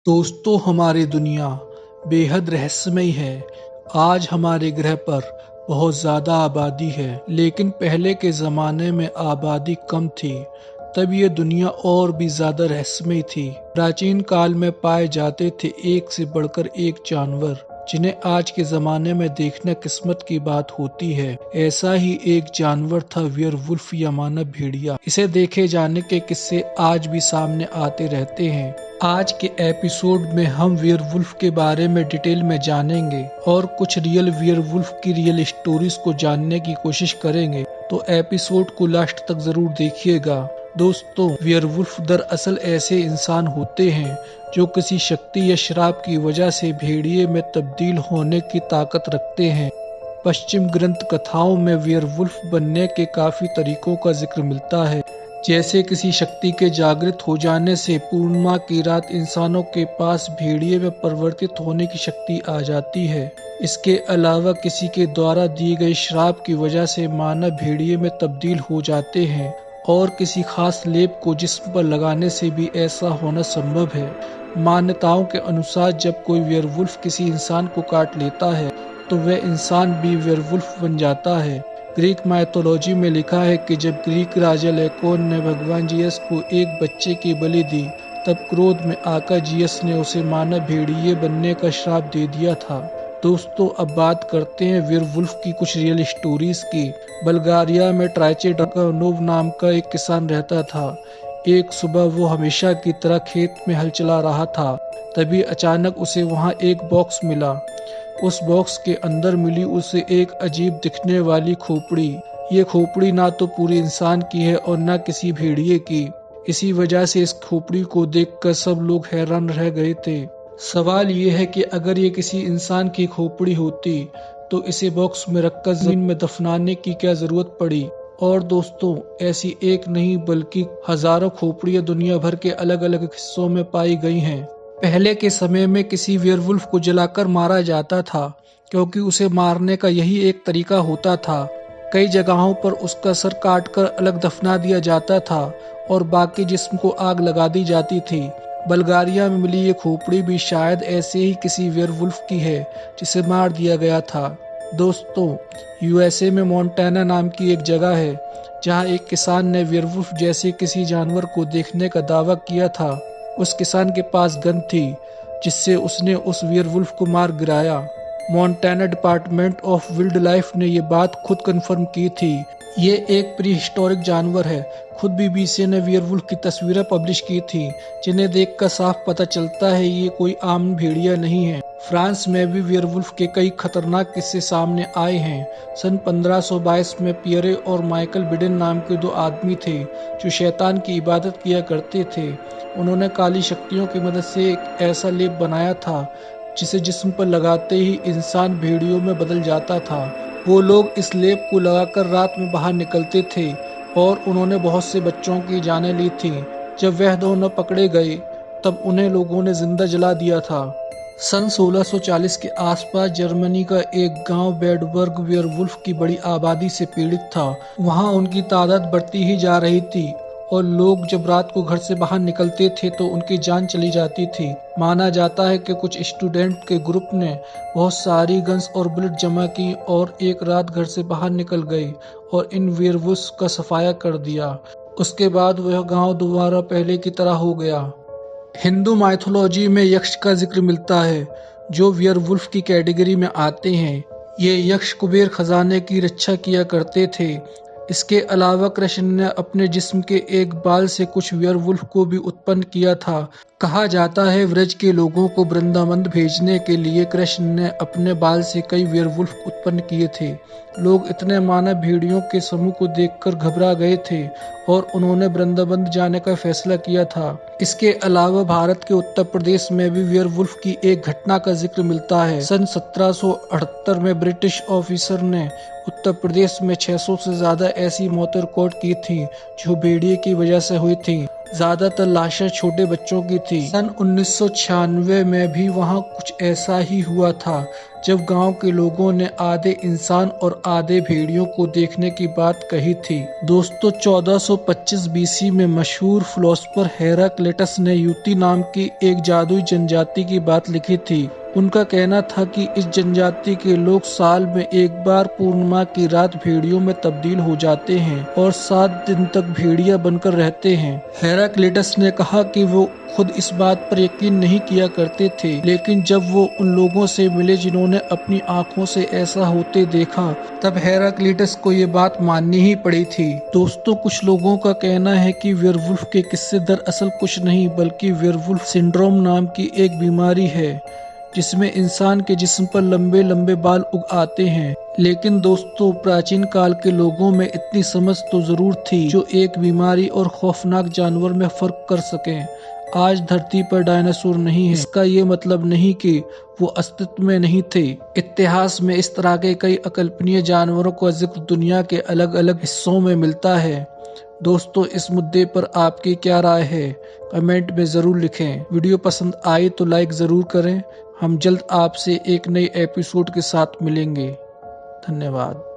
दोस्तों, हमारी दुनिया बेहद रहस्यमयी है। आज हमारे ग्रह पर बहुत ज़्यादा आबादी है, लेकिन पहले के ज़माने में आबादी कम थी। तब ये दुनिया और भी ज़्यादा रहस्यमयी थी। प्राचीन काल में पाए जाते थे एक से बढ़कर एक जानवर, जिन्हें आज के ज़माने में देखना किस्मत की बात होती है। ऐसा ही एक जानवर था वेयरवुल्फ या मानव भेड़िया। इसे देखे जाने के किस्से आज भी सामने आते रहते हैं। आज के एपिसोड में हम वेयरवुल्फ के बारे में डिटेल में जानेंगे और कुछ रियल वेयरवुल्फ की रियल स्टोरीज को जानने की कोशिश करेंगे, तो एपिसोड को लास्ट तक जरूर देखिएगा। दोस्तों, वेयरवुल्फ दरअसल ऐसे इंसान होते हैं जो किसी शक्ति या श्राप की वजह से भेड़िए में तब्दील होने की ताकत रखते हैं। पश्चिम ग्रंथ कथाओं में वेयरवुल्फ बनने के काफी तरीकों का जिक्र मिलता है, जैसे किसी शक्ति के जागृत हो जाने से पूर्णिमा की रात इंसानों के पास भेड़िए में परिवर्तित होने की शक्ति आ जाती है। इसके अलावा किसी के द्वारा दिए गए श्राप की वजह से मानव भेड़िए में तब्दील हो जाते हैं, और किसी खास लेप को जिस्म पर लगाने से भी ऐसा होना संभव है। मान्यताओं के अनुसार जब कोई वेयरवुल्फ किसी इंसान को काट लेता है तो वह इंसान भी वेयरवुल्फ बन जाता है। ग्रीक माइथोलॉजी में लिखा है कि जब ग्रीक राजा लेकोन ने भगवान जियस को एक बच्चे की बलि दी, तब क्रोध में आकर जियस ने उसे मानव भेड़िए बनने का श्राप दे दिया था। दोस्तों, अब बात करते हैं वेयरवुल्फ की कुछ रियल स्टोरीज की। बल्गारिया में ट्राइचे ड्रकानोव नाम का एक किसान रहता था। एक सुबह वो हमेशा की तरह खेत में हल चला रहा था, तभी अचानक उसे वहाँ एक बॉक्स मिला। उस बॉक्स के अंदर मिली उसे एक अजीब दिखने वाली खोपड़ी। ये खोपड़ी ना तो पूरे इंसान की है और ना किसी भेड़िए की। इसी वजह से इस खोपड़ी को देखकर सब लोग हैरान रह गए थे। सवाल ये है कि अगर ये किसी इंसान की खोपड़ी होती तो इसे बॉक्स में रखकर जमीन में दफनाने की क्या जरूरत पड़ी। और दोस्तों, ऐसी एक नहीं बल्कि हजारों खोपड़ियां दुनिया भर के अलग अलग हिस्सों में पाई गई हैं। पहले के समय में किसी वेयरवुल्फ को जलाकर मारा जाता था, क्योंकि उसे मारने का यही एक तरीका होता था। कई जगहों पर उसका सर काटकर अलग दफना दिया जाता था और बाकी जिस्म को आग लगा दी जाती थी। बल्गारिया में मिली ये खोपड़ी भी शायद ऐसे ही किसी वेयरवुल्फ की है जिसे मार दिया गया था। दोस्तों, यूएसए में मोंटाना नाम की एक जगह है जहां एक किसान ने वेयरवुल्फ जैसे किसी जानवर को देखने का दावा किया था। उस किसान के पास गन थी जिससे उसने उस वेयरवुल्फ को मार गिराया। Montana department of wild life ने ये बात खुद कंफर्म की थी। ये एक प्री हिस्टोरिक जानवर है। खुद बीबीसी ने वेयरवुल्फ की तस्वीरें पब्लिश की थी, जिन्हें देखकर साफ पता चलता है ये कोई आम भेड़िया नहीं है। फ्रांस में भी वेयरवुल्फ के कई खतरनाक किस्से सामने आए हैं। सन 1522 में पियरे और माइकल बिडेन नाम के दो आदमी थे जो शैतान की इबादत किया करते थे। उन्होंने काली शक्तियों की मदद से एक ऐसा लेप बनाया था जिसे जिस्म पर लगाते ही इंसान भेड़ियों में बदल जाता था। वो लोग इस लेप को लगाकर रात में बाहर निकलते थे और उन्होंने बहुत से बच्चों की जानें ली थी। जब वह दोनों पकड़े गए तब उन्हें लोगों ने जिंदा जला दिया था। सन 1640 के आसपास जर्मनी का एक गांव बेडबर्ग वेयरवुल्फ की बड़ी आबादी से पीड़ित था। वहां उनकी तादाद बढ़ती ही जा रही थी और लोग जब रात को घर से बाहर निकलते थे तो उनकी जान चली जाती थी। माना जाता है कि कुछ स्टूडेंट के ग्रुप ने बहुत सारी गन्स और बुलेट जमा की और एक रात घर से बाहर निकल गए और इन वेयरवुल्फ का सफाया कर दिया। उसके बाद वह गांव दोबारा पहले की तरह हो गया। हिंदू माइथोलॉजी में यक्ष का जिक्र मिलता है, जो वेयरवुल्फ की कैटेगरी में आते हैं। ये यक्ष कुबेर खजाने की रक्षा किया करते थे। इसके अलावा कृष्ण ने अपने जिस्म के एक बाल से कुछ वेयरवुल्फ को भी उत्पन्न किया था। कहा जाता है व्रज के लोगों को वृंदावन भेजने के लिए कृष्ण ने अपने बाल से कई वेयरवुल्फ उत्पन्न किए थे। लोग इतने मानव भेड़ियों के समूह को देखकर घबरा गए थे और उन्होंने वृंदावन जाने का फैसला किया था। इसके अलावा भारत के उत्तर प्रदेश में भी वेयरवुल्फ की एक घटना का जिक्र मिलता है। सन 1778 में ब्रिटिश ऑफिसर ने उत्तर प्रदेश में 600 से ज्यादा ऐसी मौतें रिकॉर्ड की थी जो भेड़िए की वजह से हुई थी। ज्यादातर लाशें छोटे बच्चों की थी। सन 1996 में भी वहां कुछ ऐसा ही हुआ था, जब गांव के लोगों ने आधे इंसान और आधे भेड़ियों को देखने की बात कही थी। दोस्तों, 1425 बीसी में मशहूर फिलोसोफर हेराक्लिटस ने यूती नाम की एक जादुई जनजाति की बात लिखी थी। उनका कहना था कि इस जनजाति के लोग साल में एक बार पूर्णिमा की रात भेड़ियों में तब्दील हो जाते हैं और 7 दिन तक भेड़िया बनकर रहते हैं। हेराक्लिटस ने कहा कि वो खुद इस बात पर यकीन नहीं किया करते थे, लेकिन जब वो उन लोगों से मिले जिन्होंने अपनी आंखों से ऐसा होते देखा, तब हेराक्लिटस को ये बात माननी ही पड़ी थी। दोस्तों, कुछ लोगों का कहना है कि वेयरवुल्फ के किस्से दरअसल कुछ नहीं बल्कि वेयरवुल्फ सिंड्रोम नाम की एक बीमारी है, जिसमें इंसान के जिस्म पर लंबे लंबे बाल उग आते हैं। लेकिन दोस्तों, प्राचीन काल के लोगों में इतनी समझ तो जरूर थी जो एक बीमारी और खौफनाक जानवर में फर्क कर सकें। आज धरती पर डायनासोर नहीं है, इसका ये मतलब नहीं कि वो अस्तित्व में नहीं थे। इतिहास में इस तरह के कई अकल्पनीय जानवरों का जिक्र दुनिया के अलग अलग हिस्सों में मिलता है। दोस्तों, इस मुद्दे पर आपकी क्या राय है, कमेंट में ज़रूर लिखें। वीडियो पसंद आई तो लाइक ज़रूर करें। हम जल्द आपसे एक नई एपिसोड के साथ मिलेंगे। धन्यवाद।